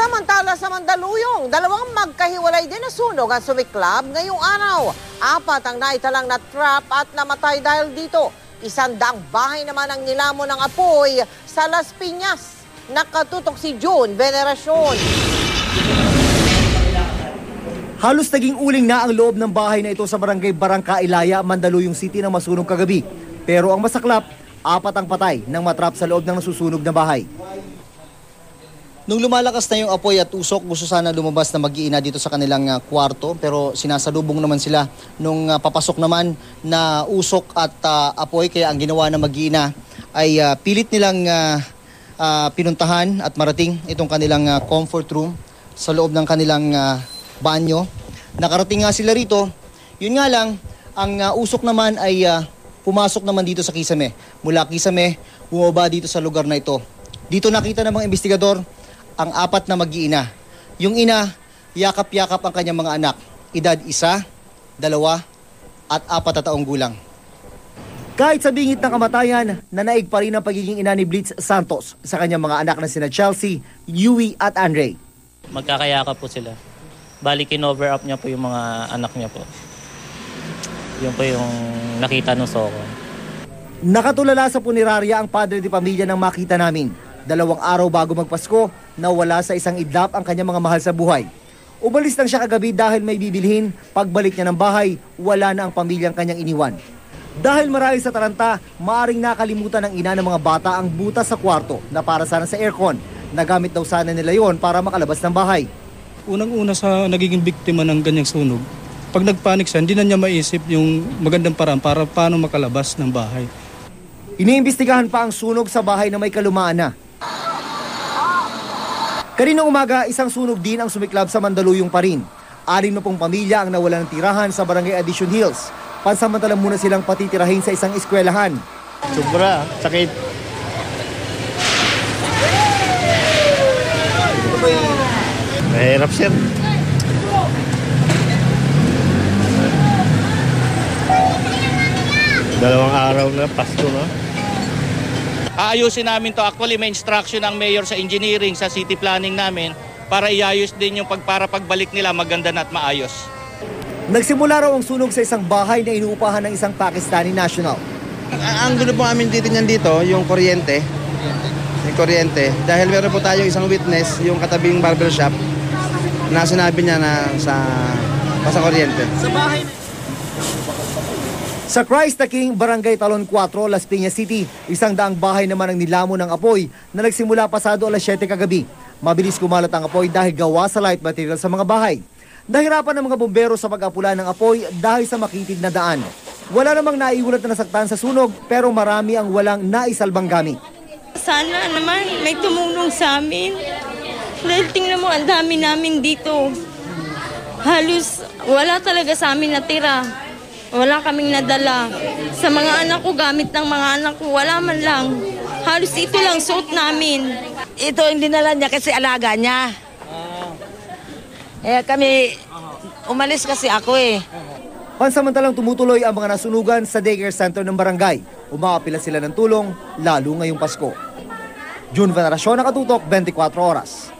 Samantala sa Mandaluyong, dalawang magkahiwalay din na sunog ang sumiklab ngayong araw. 4 ang naitalang na trap at namatay dahil dito. 100 bahay naman ang nilamon ng apoy sa Las Piñas. Nakatutok si June Veneracion. Halos naging uling na ang loob ng bahay na ito sa barangay Barangka Ilaya, Mandaluyong City na masunog kagabi. Pero ang masaklap, 4 ang patay nang matrap sa loob ng nasusunog na bahay. Nung lumalakas na yung apoy at usok, gusto sana lumabas na mag-iina dito sa kanilang kwarto. Pero sinasalubong naman sila nung papasok naman na usok at apoy. Kaya ang ginawa na mag-iina ay pilit nilang pinuntahan at marating itong kanilang comfort room sa loob ng kanilang banyo. Nakarating nga sila rito. Yun nga lang, ang usok naman ay pumasok naman dito sa Kisame. Mula Kisame, bumaba dito sa lugar na ito. Dito nakita ng mga investigador ang 4 na mag-iina. Yung ina, yakap-yakap ang kanyang mga anak. Edad 1, 2, at 4 na taong gulang. Kahit sa bingit ng kamatayan, nanaig pa rin ang pagiging ina ni Blitz Santos sa kanyang mga anak na sina Chelsea, Yui at Andre. Magkakayakap po sila. Bali, kinover up niya po yung mga anak niya po. Yun po yung nakita ng Soko. Nakatulala sa punerarya ang padre de pamilya ng makita namin. 2 araw bago magpasko, nawala sa isang idlap ang kanyang mga mahal sa buhay. Umalis lang siya kagabi dahil may bibilhin. Pagbalik niya ng bahay, wala na ang pamilyang kanyang iniwan. Dahil marahil sa taranta, maaring nakalimutan ng ina ng mga bata ang butas sa kwarto na para sana sa aircon. Nagamit daw sana nila yon para makalabas ng bahay. Unang-una sa nagiging biktima ng ganyang sunog, pag nagpanik siya, hindi na niya maisip yung magandang paraan para paano makalabas ng bahay. Iniimbestigahan pa ang sunog sa bahay na may kalumaan na. Kaninang umaga, isang sunog din ang sumiklab sa Mandaluyong pa rin. 60 pamilya ang nawala ng tirahan sa Barangay Addition Hills. Pansamantalang muna silang patitirahin sa isang eskwelahan. Sobra, sakit. Mahirap sir. Dalawang araw na, Pasko na. Aayusin namin to. Actually, may instruction ng mayor sa engineering, sa city planning namin para iayos din yung para pagbalik nila maganda na at maayos. Nagsimula raw ang sunog sa isang bahay na inuupahan ng isang Pakistani national. Ang gulo po amin titingnan dito, yung kuryente. Yung kuryente. Dahil meron po tayong isang witness, yung katabing barbershop, na sinabi niya na sa kuryente. Sa bahay sa Christ the King, Barangay Talon 4, Las Piñas City, 100 bahay naman ang nilamon ng apoy na nagsimula pasado alas 7 kagabi. Mabilis kumalat ang apoy dahil gawa sa light material sa mga bahay. Nahirapan ng mga bombero sa pag-apula ng apoy dahil sa makitid na daan. Wala namang naiulat na nasaktan sa sunog pero marami ang walang naisalbang gamit. Sana naman may tumulong sa amin. Dahil tingnan mo, ang dami namin dito. Halos wala talaga sa amin natira. Wala kaming nadala. Sa mga anak ko, gamit ng mga anak ko, wala man lang. Halos ito lang suot namin. Ito yung dinala niya kasi alaga niya. Kami, umalis kasi ako eh. Pansamantalang tumutuloy ang mga nasunugan sa daycare center ng barangay. Umaapila sila ng tulong, lalo ngayong Pasko. June Veneracion, Nakatutok, 24 Oras.